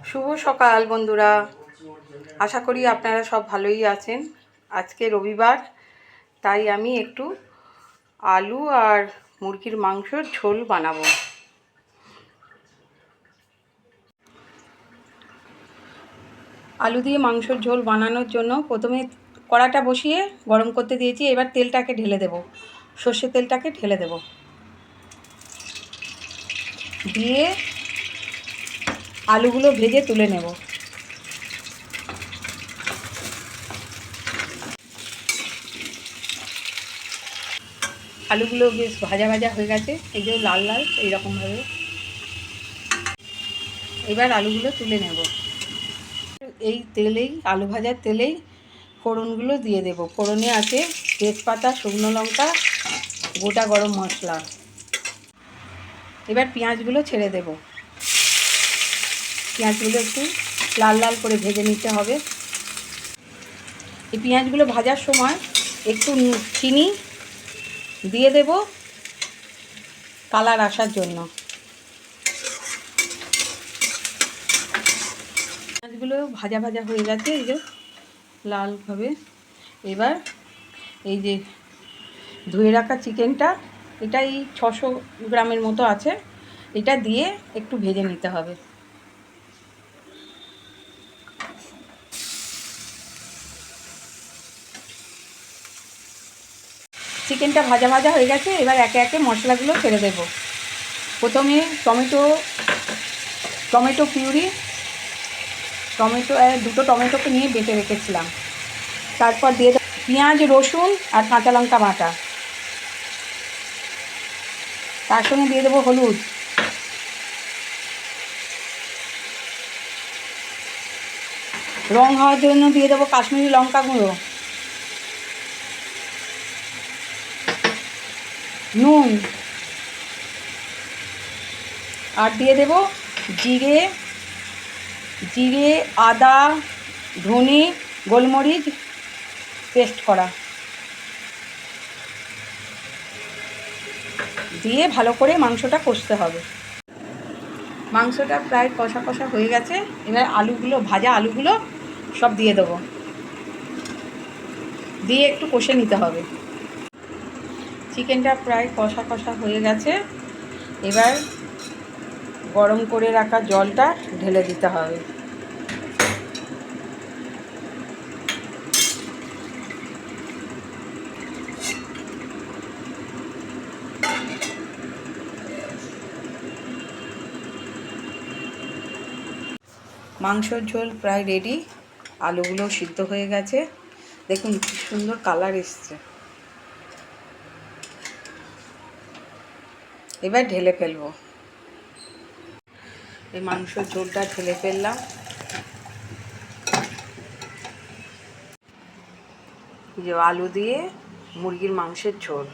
শুভ সকাল বন্ধুরা, আশা করি আপনারা সব ভালোই আছেন। আজকে রবিবার, তাই আমি একটু আলু আর মুরগির মাংসর ঝোল বানাবো। আলু দিয়ে মাংসর ঝোল বানানোর জন্য প্রথমে কড়াটা বসিয়ে গরম করতে দিয়েছি। এবার তেলটাকে ঢেলে দেব, সর্ষের তেলটাকে ঢেলে দেব, দিয়ে আলুগুলো ভেজে তুলে নেব। আলুগুলো বেশ ভাজা ভাজা হয়ে গেছে, এই যে লাল লাল এইরকমভাবে। এবার আলুগুলো তুলে নেব। এই তেলেই, আলু ভাজার তেলেই ফোড়নগুলো দিয়ে দেব। ফোড়নে আছে তেজপাতা, শুকনো লঙ্কা, গোটা গরম মশলা। এবার পেঁয়াজগুলো ছেড়ে দেব। পেঁয়াজগুলো একটু লাল লাল করে ভেজে নিতে হবে। এই পেঁয়াজগুলো ভাজার সময় একটু চিনি দিয়ে দেব কালার আসার জন্য। পেঁয়াজগুলো ভাজা ভাজা হয়ে গেছে, এই যে লালভাবে। এবার এই যে ধুয়ে রাখা চিকেনটা, এটাই 600 গ্রামের মতো আছে, এটা দিয়ে একটু ভেজে নিতে হবে। চিকেনটা ভাজা ভাজা হয়ে গেছে, এবার একে একে মশলাগুলো ছেড়ে দেব। প্রথমে টমেটো পিউরি, দুটো টমেটোকে নিয়ে বেটে রেখেছিলাম। তারপর দিয়ে দেব পেঁয়াজ, রসুন আর কাঁচা লঙ্কা বাটা। তার সঙ্গে দিয়ে দেবো হলুদ, রং হওয়ার জন্য দিয়ে দেবো কাশ্মীরি লঙ্কা গুঁড়ো, নুন, আর দিয়ে দেব জিরে, আদা, ধনে, গোলমরিচ পেস্ট করা, দিয়ে ভালো করে মাংসটা কষতে হবে। মাংসটা প্রায় কষা কষা হয়ে গেছে। এবার ভাজা আলুগুলো সব দিয়ে দেবো, দিয়ে একটু কষে নিতে হবে। চিকেনটা প্রায় কষা কষা হয়ে গেছে। এবার গরম করে রাখা জলটা ঢেলে দিতে হবে। মাংসর ঝোল প্রায় রেডি। আলুগুলো সিদ্ধ হয়ে গেছে, দেখুন কি সুন্দর কালার এসছে। এবার ঢেলে ফেলবো। এই মাংসর ঝোলটা ঢেলে ফেললাম। যে আলু দিয়ে মুরগির মাংসের ঝোল।